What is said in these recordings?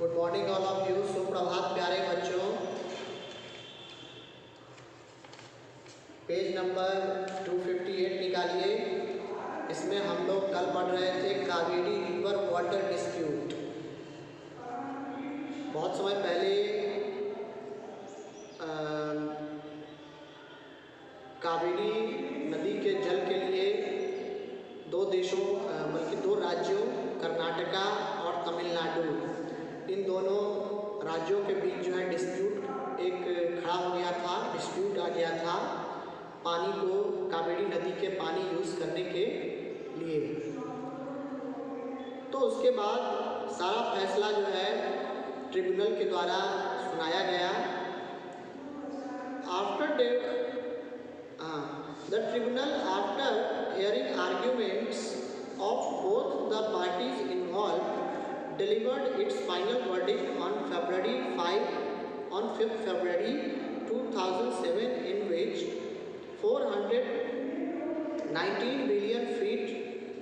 Good morning all of you. सुप्रभात प्यारे बच्चों। पेज नंबर 258 निकालिए। इसमें हम लोग कल पढ़ रहे थे कावेरी रिवर वाटर डिस्प्यूट। बहुत समय पहले कावेरी नदी के जल के लिए दो देशों बल्कि दो राज्यों कर्नाटका और तमिलनाडु, इन दोनों राज्यों के बीच जो है डिस्प्यूट एक खड़ा हो गया था, डिस्प्यूट आ गया था पानी को, कावेरी नदी के पानी यूज़ करने के लिए। तो उसके बाद सारा फैसला जो है ट्रिब्यूनल के द्वारा सुनाया गया। The tribunal, after hearing arguments of both the parties involved, delivered its final verdict on 5th February 2007, in which 419 billion feet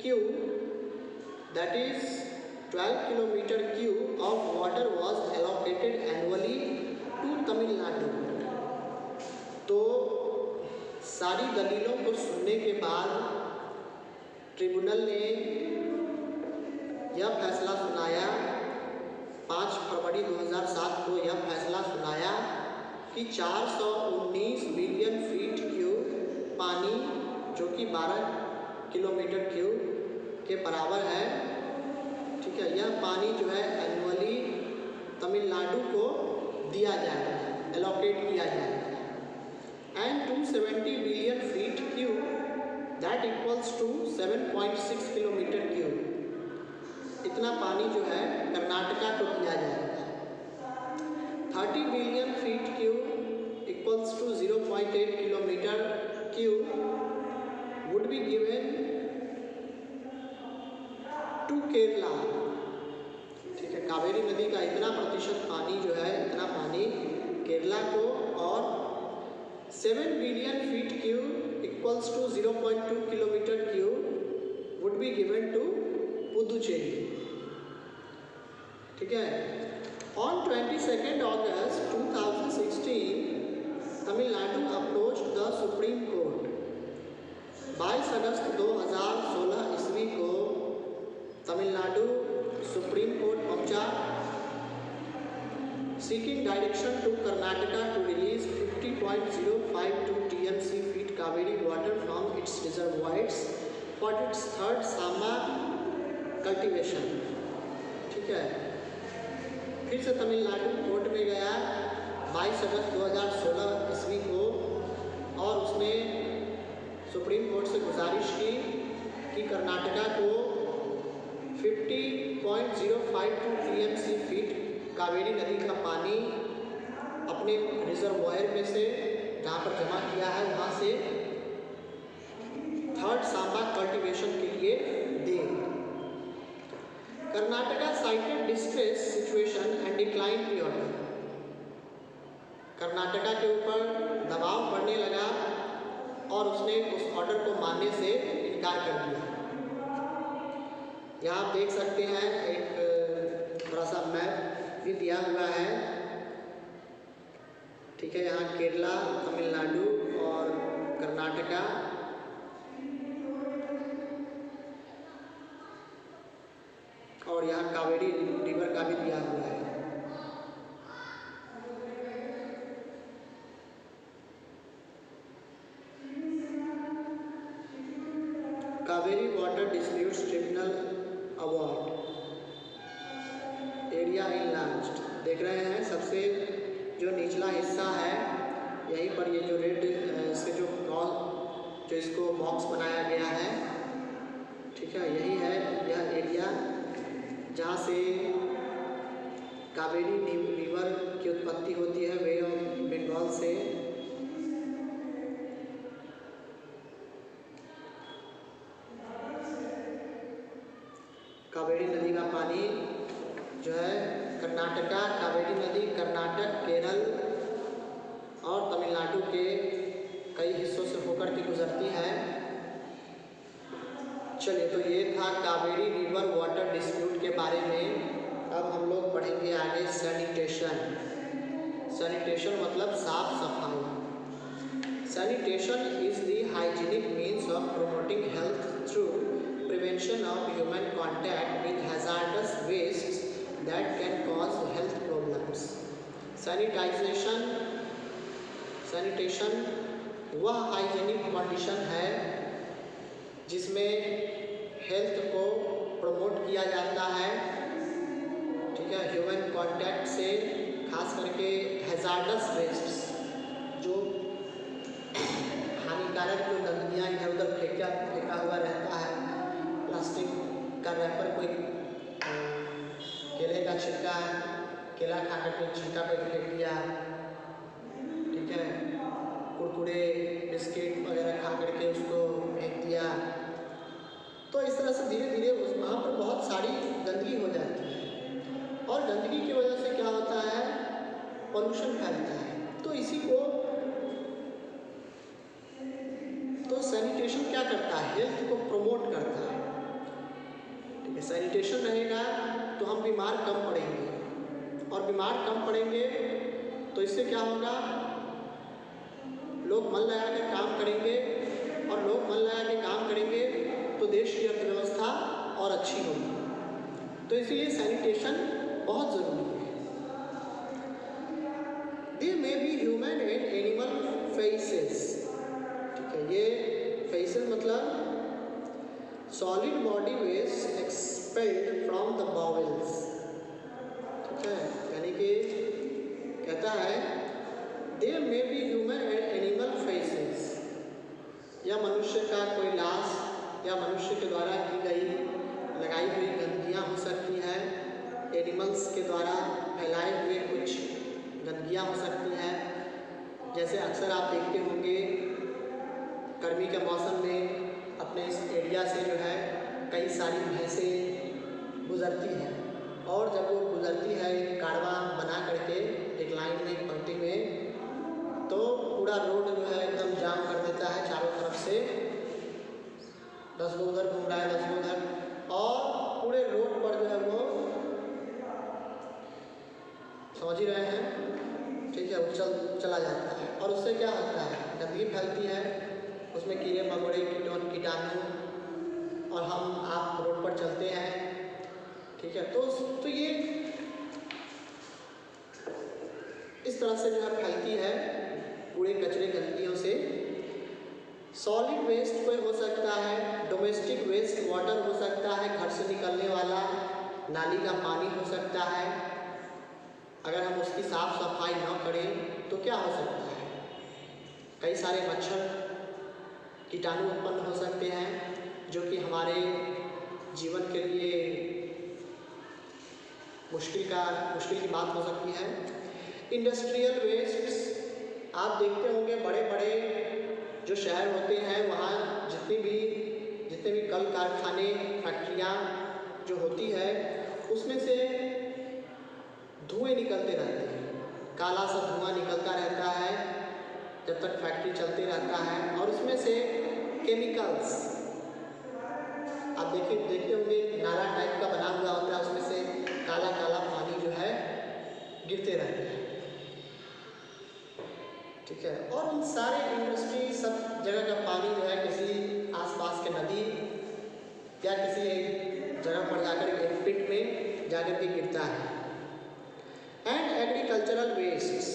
cube, that is 12 kilometer cube of water was allocated annually to Tamil Nadu. तो सारी दलीलों को सुनने के बाद tribunal ने यह फैसला सुनाया, 5 फरवरी 2007 को यह फैसला सुनाया कि 419 बिलियन फीट क्यूब पानी, जो कि 12 किलोमीटर क्यूब के बराबर है, ठीक है, यह पानी जो है एनुअली तमिलनाडु को दिया जाएगा, एलोकेट किया जाएगा। And 270 billion feet cube, that equals to 7.6 kilometer cube, इतना पानी जो है कर्नाटका को दिया जाएगा। 30 billion feet cube equals to 0.8 kilometer cube would be given to Kerala, ठीक है, कावेरी नदी का इतना प्रतिशत पानी जो है, इतना पानी केरला को, और 7 billion feet cube equals to 0.2 kilometer cube would be given to Puducherry, ठीक है। On 22nd August 2016, Tamil Nadu approached the Supreme Court. 22 अगस्त 2016 ईस्वी को तमिलनाडु सुप्रीम कोर्ट पहुंचा, seeking direction to Karnataka to release 50.052 TMC feet Kaveri water from its reservoirs for its third Samba cultivation, ठीक है। फिर से Tamil Nadu court में गया 22 अगस्त 2016 ईस्वी को, और उसने सुप्रीम कोर्ट से गुजारिश की कि कर्नाटका को 50.052 TMC फीट कावेरी नदी का पानी अपने रिजर्वॉयर में से, जहाँ पर जमा किया है, वहाँ से थर्ड सांबा कल्टीवेशन के लिए दे। Karnataka cited distress situation and decline the order, Karnataka के ऊपर दबाव पड़ने लगा और उसने उस ऑर्डर को मानने से इनकार कर दिया। यहाँ आप देख सकते हैं एक थोड़ा सा मैप भी दिया हुआ है, ठीक है। यहाँ केरला, तमिलनाडु और कर्नाटका, और यहाँ कावेरी रिवर का भी दिया हुआ है। Kaveri water disputes tribunal award, area enlarged, देख रहे हैं सबसे जो निचला हिस्सा है, यहीं पर ये जो रेड से जो इसको बॉक्स बनाया गया है, ठीक है, यही है यह एरिया जहाँ से कावेरी रिवर की उत्पत्ति होती है, वे ऑफ बंगाल से। कावेरी नदी का पानी जो है कर्नाटका, कावेरी नदी कर्नाटक, केरल और तमिलनाडु के कई हिस्सों से होकर के गुजरती है। चलिए, तो ये था कावेरी रिवर वाटर डिस्प्यूट के बारे में। अब हम लोग पढ़ेंगे आगे सैनिटेशन। सैनिटेशन मतलब साफ सफाई। Sanitation is the hygienic means of promoting health through prevention of human contact with hazardous wastes that can cause health problems. Sanitation वह हाइजीनिक कंडीशन है जिसमें हेल्थ को प्रमोट किया जाता है, ठीक है, ह्यूमन कांटेक्ट से, खास करके हैजार्डस वेस्ट्स, जो हानिकारक जो गंदगियाँ इधर उधर फेंका हुआ रहता है, प्लास्टिक का रैपर, कोई केले का छिलका, केला खा करके छिलका पे फेंक दिया, ठीक है, कुरकुरे बिस्किट वगैरह खा करके उसको फेंक दिया, तो इस तरह से धीरे धीरे उस वहाँ पर बहुत सारी गंदगी हो जाती है और गंदगी की वजह से क्या होता है, पॉल्यूशन फैलता है। तो इसी को तो सैनिटेशन क्या करता है, हेल्थ को प्रमोट करता है, ठीक है। सैनिटेशन रहेगा तो हम बीमार कम पड़ेंगे और बीमार कम पड़ेंगे तो इससे क्या होगा, लोग मन लगा के काम करेंगे और लोग मन लगा के काम करेंगे तो देश की अर्थव्यवस्था और अच्छी होगी। तो इसीलिए सैनिटेशन बहुत ज़रूरी है। There may be human and animal faces, ठीक है, ये फेसेस मतलब solid body waste expelled from the bowels, ठीक है, यानी कि कहता है there may be human and animal faeces, या मनुष्य का कोई लाश या मनुष्य के द्वारा की गई लगाई हुई गंदगियाँ हो सकती है, एनिमल्स के द्वारा फैलाए हुए कुछ गंदगियाँ हो सकती हैं। जैसे अक्सर आप देखते होंगे गर्मी के मौसम में अपने इस एरिया से जो है कई सारी भैंसें गुजरती हैं और जब वो गुजरती है एक काड़वा बना करके एक लाइन में, एक पंक्ति में, तो पूरा रोड जो है एकदम जाम कर देता है चारों तरफ से, 10 गो उधर घूम रहा है, 10 गो उधर, और पूरे रोड पर जो है वो समझ ही रहे हैं, ठीक है, वो चला जाता है और उससे क्या होता है, गंदगी फैलती है, उसमें कीड़े मकोड़े कीटाणु, और हम आप रोड पर चलते हैं, ठीक है, तो ये इस तरह से जो है फैलती है कूड़े कचरे गंदगियों से। सॉलिड वेस्ट कोई हो सकता है, डोमेस्टिक वेस्ट वाटर हो सकता है, घर से निकलने वाला नाली का पानी हो सकता है। अगर हम उसकी साफ सफाई न करें तो क्या हो सकता है, कई सारे मच्छर कीटाणु उत्पन्न हो सकते हैं जो कि हमारे जीवन के लिए मुश्किल की बात हो सकती है। इंडस्ट्रियल वेस्ट्स, आप देखते होंगे बड़े बड़े जो शहर होते हैं वहाँ जितने भी कल कारखाने फैक्ट्रियाँ जो होती है उसमें से धुएं निकलते रहते हैं, काला सा धुआं निकलता रहता है जब तक फैक्ट्री चलते रहता है, और उसमें से केमिकल्स आप देखते होंगे नाला टाइप का बना हुआ होता है, उसमें से काला काला पानी जो है गिरते रहते हैं, ठीक है। और उन सारे इंडस्ट्री सब जगह का पानी जो है किसी आसपास के नदी या किसी एक जगह पर जाकर एक पिट में जाकर के गिरता है। एंड एग्रीकल्चरल वेस्ट्स,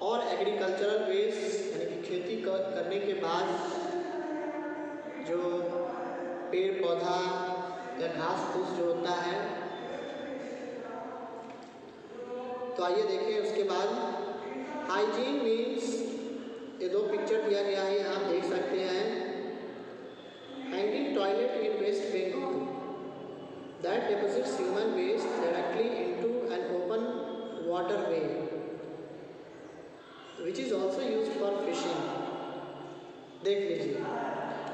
और एग्रीकल्चरल वेस्ट यानी कि खेती करने के बाद जो पेड़ पौधा या घास फूस जो होता है, तो आइए देखें उसके बाद हाइजीन मीन्स, ये दो पिक्चर दिया गया है, आप देख सकते हैं। Hanging toilet in West Bengal that deposits human waste directly into an open waterway which is also used for fishing। देख लीजिए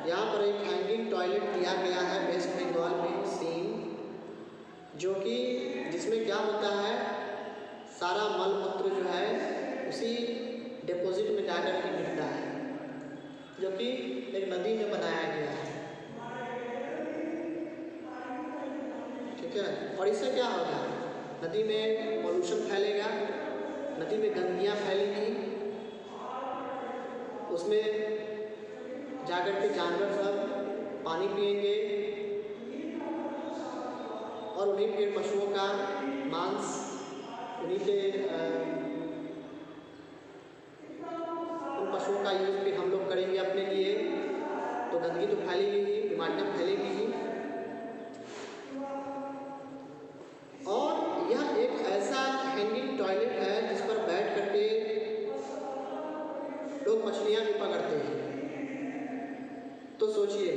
यहाँ पर एक हैंगिंग टॉयलेट दिया गया है वेस्ट बंगाल में सीन, जो कि जिसमें क्या होता है, सारा मल मूत्र जो है उसी डिपॉजिट में जाकर के गिरता है, जो कि एक नदी में बनाया गया है, ठीक है। और इससे क्या होगा, नदी में पॉल्यूशन फैलेगा, नदी में गंदगियाँ फैलेंगी, उसमें जाकर के जानवर सब पानी पिएंगे और उन्हीं पेड़ पशुओं का मांस, उन्हीं के उन पशुओं का यूज़ भी हम लोग करेंगे अपने लिए, तो गंदगी तो फैलेगी ही, बीमारियाँ फैलेगी ही। और यह एक ऐसा हैंगिंग टॉयलेट है जिस पर बैठ करके लोग मछलियाँ भी पकड़ते हैं। तो सोचिए।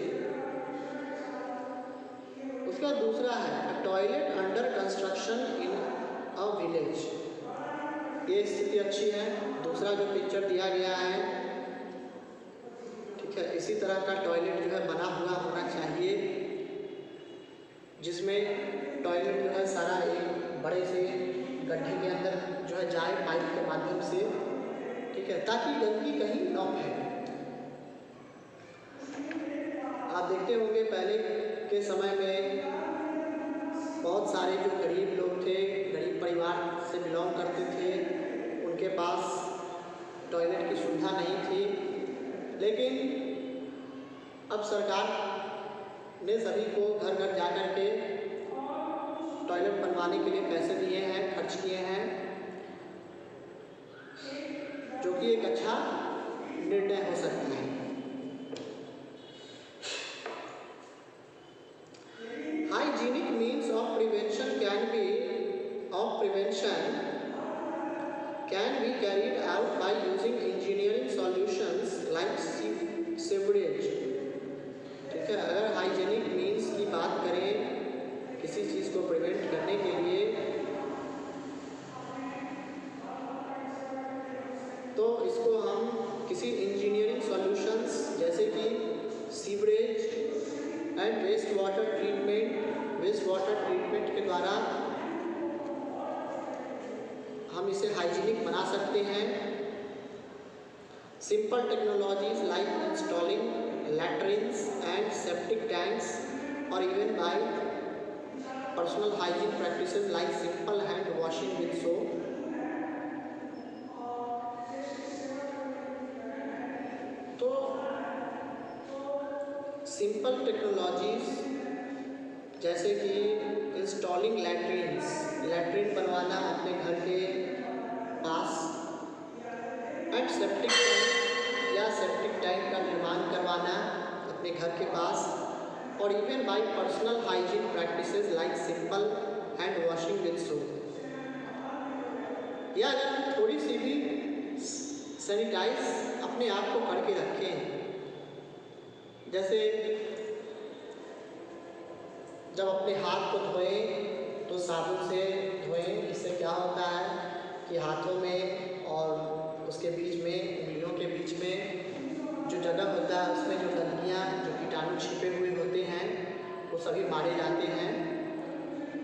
उसका दूसरा है toilet under construction in a village. ये स्थिति अच्छी है। दूसरा जो पिक्चर दिया गया है, ठीक है, इसी तरह का टॉयलेट जो है बना हुआ होना चाहिए, जिसमें टॉयलेट जो है सारा एक बड़े से गड्ढे के अंदर जो है जाए पाइप के माध्यम से, ठीक है, ताकि गंदगी कहीं न फैले। आप देखते होंगे पहले के समय में बहुत सारे जो गरीब लोग थे, गरीब परिवार से बिलोंग करते थे, उनके पास टॉयलेट की सुविधा नहीं थी, लेकिन अब सरकार ने सभी को घर घर जाकर के टॉयलेट बनवाने के लिए पैसे दिए हैं, खर्च किए हैं, जो कि एक अच्छा निर्णय हो सकता है। Hygienic means of prevention can be carried out by using engineering solutions like sewerage। ठीक है, अगर हाइजीनिक मीन्स की बात करें किसी चीज़ को प्रिवेंट करने के लिए, तो इसको हम किसी इंजीनियरिंग सॉल्यूशंस जैसे कि sewerage and waste water treatment के द्वारा हम इसे हाइजीनिक बना सकते हैं। Simple technologies like installing latrines and septic tanks और even by personal hygiene practices like simple hand washing with soap. तो सिंपल टेक्नोलॉजीज जैसे कि इंस्टॉलिंग लैट्रिन बनवाना अपने घर के पास, एंड सेप्टिक टैंक का निर्माण करवाना अपने घर के पास, और even by personal hygiene practices like simple hand washing with soap. या अगर हम थोड़ी सी भी सैनिटाइज अपने आप को करके रखें, जैसे जब अपने हाथ को धोएं तो साबुन से धोएं। इससे क्या होता है कि हाथों में और उसके बीच में, उंगलियों के बीच में जो जगह होता है उसमें जो गंदगियाँ, जो कीटाणु छिपे हुए होते हैं, वो सभी मारे जाते हैं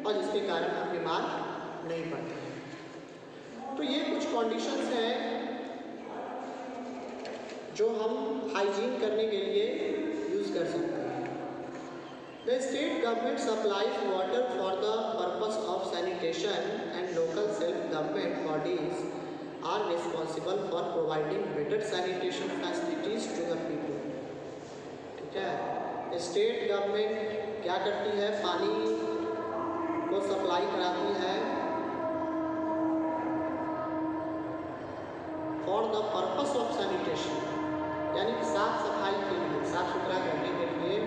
और जिसके कारण हम बीमार नहीं पड़ते हैं। तो ये कुछ कंडीशंस हैं जो हम हाइजीन करने के लिए यूज़ कर सकते हैं। The state government supplies water for the purpose of sanitation and local self-government bodies are responsible for providing better sanitation facilities to the people। ठीक है, स्टेट गवर्नमेंट क्या करती है, पानी को सप्लाई कराती है for the purpose of sanitation, यानी कि साफ सफाई के लिए, साफ सुथरा करने के लिए।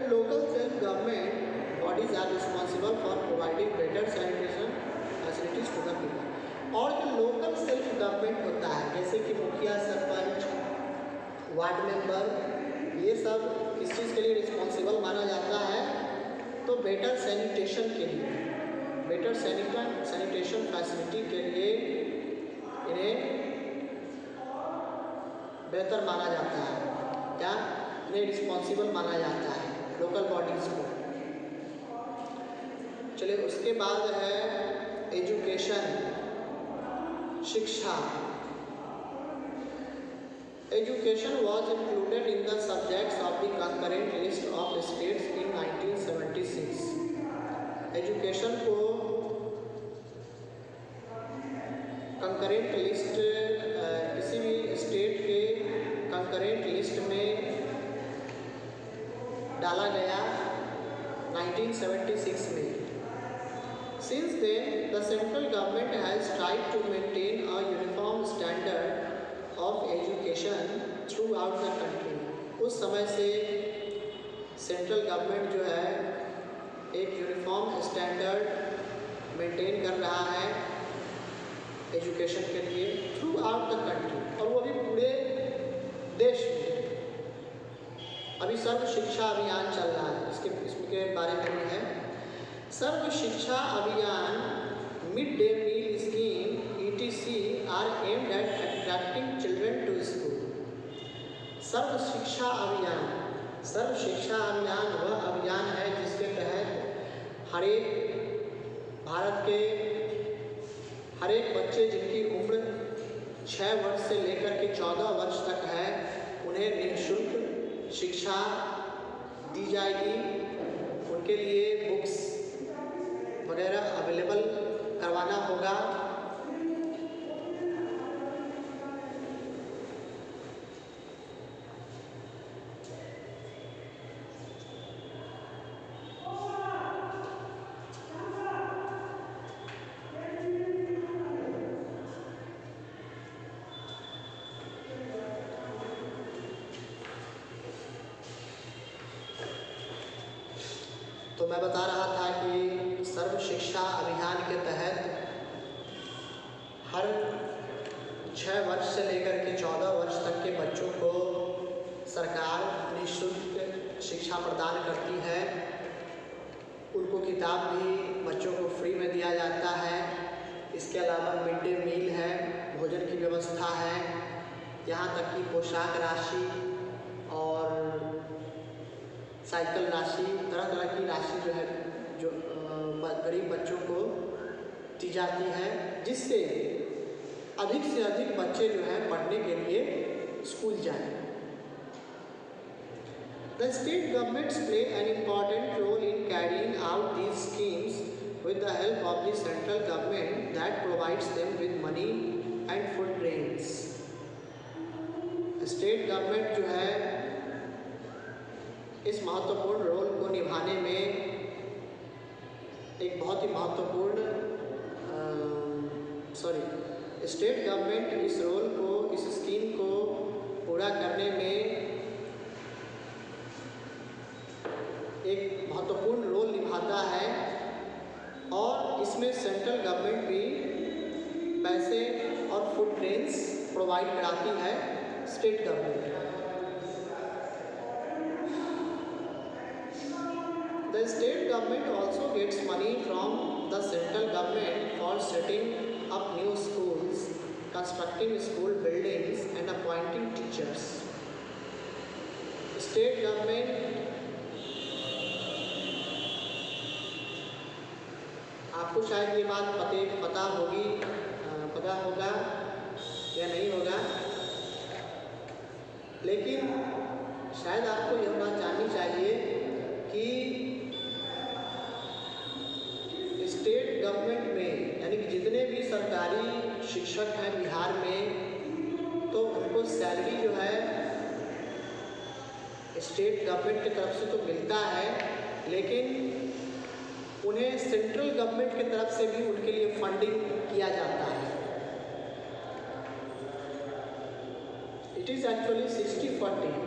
Local self-government bodies are responsible for providing better sanitation facilities to the people। और जो लोकल सेल्फ गवर्नमेंट होता है, जैसे कि मुखिया, सरपंच, वार्ड मेंबर, ये सब किस चीज़ के लिए रिस्पॉन्सिबल माना जाता है, तो बेटर सैनिटेशन के लिए, बेटर सैनिटेशन फैसिलिटी के लिए इन्हें बेहतर माना जाता है, क्या इन्हें रिस्पॉन्सिबल माना जाता है लोकल बॉडीज़ को। चलिए, उसके बाद है एजुकेशन, शिक्षा। Education was included in the subjects of the concurrent list of states in 1976. Education को कंकरेंट लिस्ट किसी भी स्टेट के कंकरेंट लिस्ट में डाला गया 1976 में. Since then, the central government has tried to maintain a uniform standard of education throughout the country. उस समय से सेंट्रल गवर्नमेंट जो है एक यूनिफॉर्म स्टैंडर्ड मेंटेन कर रहा है एजुकेशन के लिए थ्रू आउट द कंट्री, और वो भी पूरे देश में. अभी सर्व शिक्षा अभियान चल रहा है, इसके बारे में भी है. Sarva Shiksha Abhiyan, mid day meal scheme ETC are aimed at attracting children to school. Sarva Shiksha Abhiyan वह अभियान है जिसके तहत भारत के हर एक बच्चे जिनकी उम्र 6 वर्ष से लेकर के 14 वर्ष तक है, उन्हें निःशुल्क शिक्षा दी जाएगी. उनके लिए बुक्स वगैरह अवेलेबल करवाना होगा. तो मैं बता रहा था कि सर्व शिक्षा अभियान के तहत हर 6 वर्ष से लेकर के 14 वर्ष तक के बच्चों को सरकार निःशुल्क शिक्षा प्रदान करती है. उनको किताब भी बच्चों को फ्री में दिया जाता है. इसके अलावा मिड डे मील है, भोजन की व्यवस्था है, यहाँ तक कि पोशाक राशि और साइकिल राशि, तरह तरह की राशि जो है जो गरीब बच्चों को दी जाती है, जिससे अधिक से अधिक बच्चे जो है पढ़ने के लिए स्कूल जाएं. The state governments play an important role in carrying out these schemes with the help of the central government that provides them with money and food grains. State government जो है इस महत्वपूर्ण रोल को निभाने में एक बहुत ही महत्वपूर्ण स्टेट गवर्नमेंट इस रोल को, इस स्कीम को पूरा करने में एक महत्वपूर्ण रोल निभाता है. और इसमें सेंट्रल गवर्नमेंट भी पैसे और फूड ग्रेन्स प्रोवाइड कराती है state government. The state government also gets money from the central government for setting up new schools, constructing school buildings and appointing teachers. State government, आपको शायद ये बात पता होगा या नहीं होगा, लेकिन शायद आपको यह बात जाननी चाहिए कि स्टेट गवर्नमेंट में यानी कि जितने भी सरकारी शिक्षक हैं बिहार में, तो उनको सैलरी जो है स्टेट गवर्नमेंट की तरफ से तो मिलता है, लेकिन उन्हें सेंट्रल गवर्नमेंट की तरफ से भी उनके लिए फंडिंग किया जाता है. It is actually 60-40.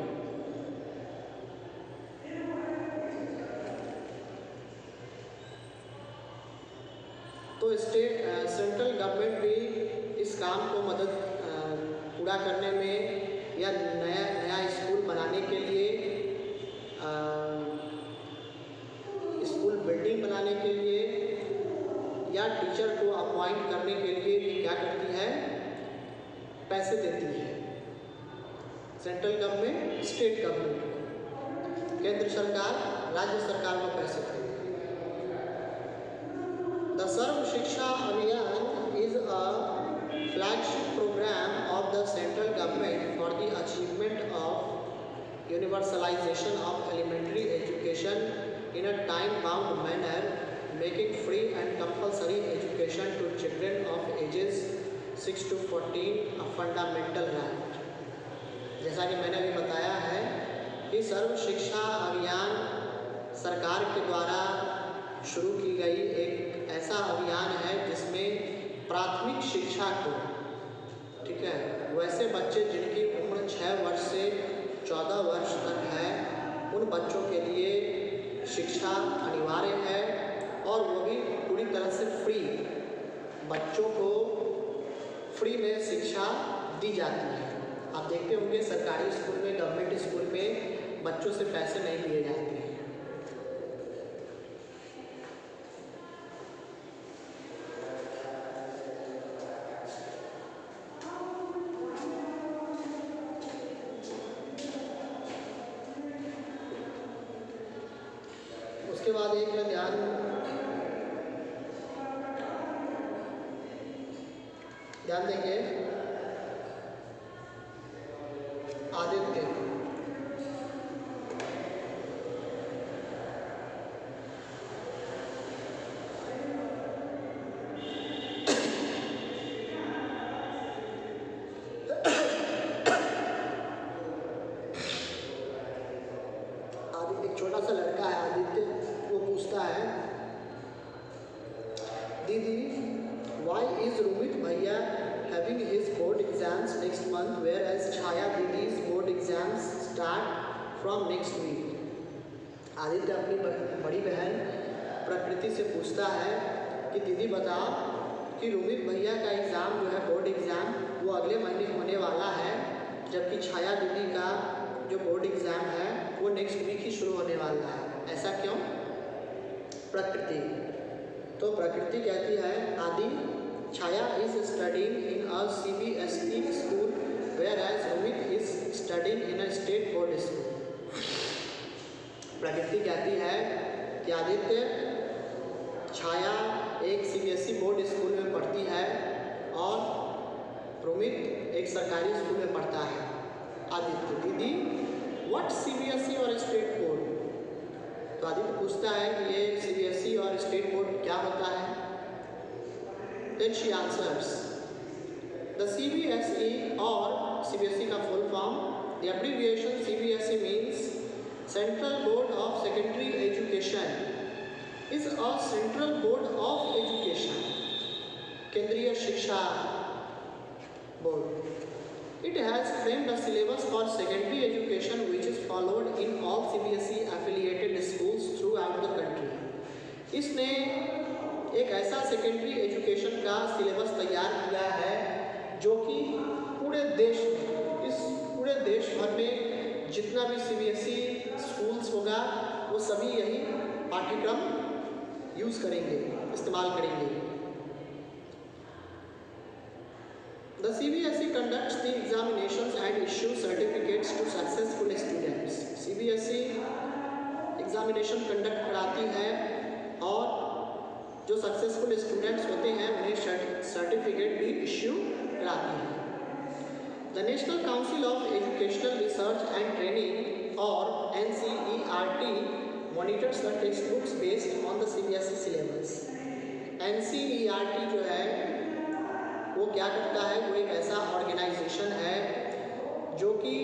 तो सेंट्रल गवर्नमेंट भी इस काम को मदद पूरा करने में या नया स्कूल बनाने के लिए, स्कूल बिल्डिंग बनाने के लिए या टीचर को अपॉइंट करने के लिए भी क्या करती है, पैसे देती है. सेंट्रल गवर्नमेंट स्टेट गवर्नमेंट को, केंद्र सरकार राज्य सरकार को पैसे देती है. The Sarv Shiksha Abhiyan is a flagship program of the central government for the achievement of universalization of elementary education in a time-bound manner, making free and compulsory education to children of ages 6 to 14 a fundamental right. जैसा कि मैंने अभी बताया है कि सर्व शिक्षा अभियान सरकार के द्वारा शुरू की गई एक ऐसा अभियान है जिसमें प्राथमिक शिक्षा को, ठीक है, वैसे बच्चे जिनकी उम्र 6 वर्ष से 14 वर्ष तक है उन बच्चों के लिए शिक्षा अनिवार्य है और वो भी पूरी तरह से फ्री, बच्चों को फ्री में शिक्षा दी जाती है। आप देखते होंगे सरकारी स्कूल में, गवर्नमेंट स्कूल में बच्चों से पैसे नहीं लिए जाते हैं। उसके बाद एक ध्यान देंगे आदित्य। एक छोटा सा लड़का है आदित्य, वो पूछता है, दीदी, why is रोमित भैया having his board exams next month whereas Chhaya दीदी's board exams start from next week? Aditya अपनी बड़ी बहन प्रकृति से पूछता है कि दीदी बताओ कि रोमित भैया का एग्ज़ाम जो है बोर्ड एग्ज़ाम वो अगले महीने होने वाला है, जबकि छाया दीदी का जो बोर्ड एग्ज़ाम है वो नेक्स्ट वीक ही शुरू होने वाला है, ऐसा क्यों? प्रकृति तो प्रकृति कहती है, आदि, छाया is studying in a CBSE school whereas Romit is studying in a state board school. प्रकृति कहती है कि आदित्य, छाया एक CBSE बोर्ड स्कूल में पढ़ती है और रोमित एक सरकारी स्कूल में पढ़ता है। आदित्य, दीदी, व्हाट CBSE और स्टेट बोर्ड? तो आदित्य पूछता है कि ये CBSE और स्टेट बोर्ड क्या होता है? Then she answers, the CBSE or CBSE का full form, the abbreviation CBSE means Central Board of Secondary Education, is a central board of education, केंद्रीय शिक्षा board. It has framed a syllabus for secondary education which is followed in all CBSE affiliated schools throughout the country. इसने एक ऐसा secondary education का syllabus तैयार किया है जो कि पूरे देश में, इस पूरे देश भर में जितना भी CBSE स्कूल्स होगा वो सभी यही पाठ्यक्रम यूज़ करेंगे, इस्तेमाल करेंगे। The CBSE conducts the examinations and issues certificates to successful students. CBSE examination conduct कराती है और जो सक्सेसफुल स्टूडेंट्स होते हैं उन्हें सर्टिफिकेट भी इश्यू कराती है। The national council of educational research and training और NCERT monitors the text books based on the CBSE syllabus. NCERT जो है वो क्या करता है, वो एक ऐसा ऑर्गेनाइजेशन है जो कि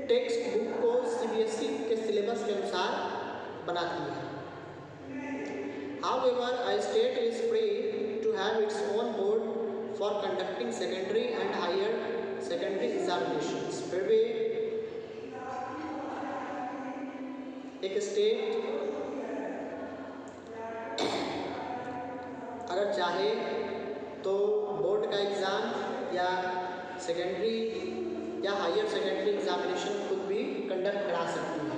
टेक्स्ट बुक को CBSE के सिलेबस के अनुसार बनाती है। However, a state is free to have its own board for conducting secondary and higher secondary examinations. फिर भी एक स्टेट अगर चाहे तो बोर्ड का एग्ज़ाम या सेकेंडरी या हायर सेकेंडरी एग्जामिनेशन खुद भी कंडक्ट करा सकती है।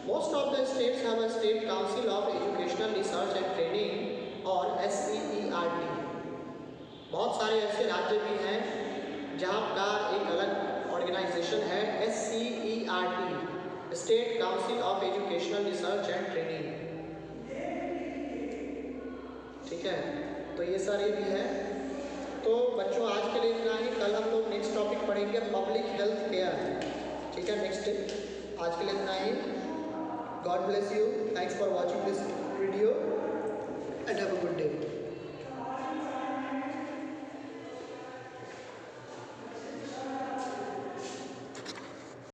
Most of the states have a state council of educational research and training और SCERT। बहुत सारे ऐसे राज्य भी हैं जहाँ का एक अलग ऑर्गेनाइजेशन है SCERT, state council of educational research and training. ठीक है, तो ये सारे भी है। तो बच्चों आज के लिए इतना ही। कल हम लोग नेक्स्ट टॉपिक पढ़ेंगे पब्लिक हेल्थ केयर। ठीक है, नेक्स्ट डे। आज के लिए इतना ही। God bless you. Thanks for watching this video and have a good day.